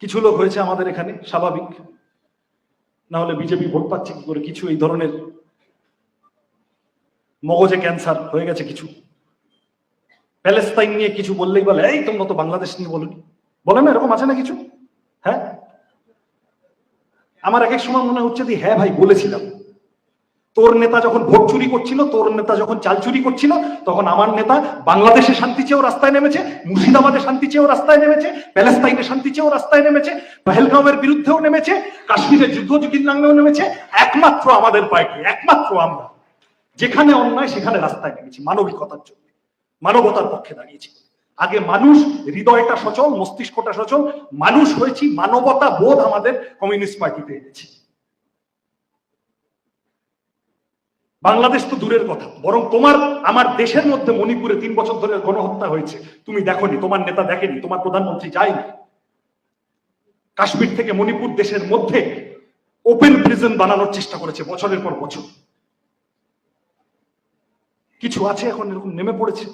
কিছু লোক হয়েছে আমাদের এখানে, স্বাভাবিক, না হলে বিজেপি ভোট পাচ্ছে কি করে? কিছু এই ধরনের মগজে ক্যান্সার হয়ে গেছে কিছু, প্যালেস্তাইন নিয়ে কিছু বললেই বলে এই তোমরা তো বাংলাদেশ নিয়ে বলনি, বলে না? এরকম আছে না কিছু? হ্যাঁ, আমার এক এক সময় মনে হচ্ছে যে হ্যাঁ ভাই বলেছিলাম। তোর নেতা যখন ভোট চুরি করছিল, তোর নেতা যখন চাল চুরি করছিল, তখন আমার নেতা বাংলাদেশে শান্তি চেয়েও রাস্তায় নেমেছে, মুর্শিদাবাদে শান্তি চেয়েও রাস্তায় নেমেছে, প্যালেস্তাইনে শান্তি চেয়েও রাস্তায় নেমেছে, পহেলগাঁওয়ের বিরুদ্ধেও নেমেছে, কাশ্মীরের যুদ্ধ ঝুঁকির নামেও নেমেছে। একমাত্র আমাদের পার্টি, একমাত্র আমরা যেখানে অন্যায় সেখানে রাস্তায় নেমেছি মানবিকতার জন্য, মানবতার পক্ষে দাঁড়িয়েছি। আগে মানুষ, হৃদয়টা সচল, মস্তিষ্কটা সচল, মানুষ হয়েছি, মানবতা বোধ আমাদের কমিউনিস্ট পার্টিতে এনেছি। বাংলাদেশ তো দূরের কথা, বরং তোমার আমার দেশের মধ্যে মণিপুরে 3 বছর ধরে গণহত্যা হয়েছে, তুমি দেখোনি, তোমার নেতা দেখেনি, তোমার প্রধানমন্ত্রী যায়নি। কাশ্মীর থেকে মণিপুর দেশের মধ্যে ওপেন প্রিজন বানানোর চেষ্টা করেছে বছরের পর বছর। কিছু আছে এখন এরকম নেমে পড়েছে।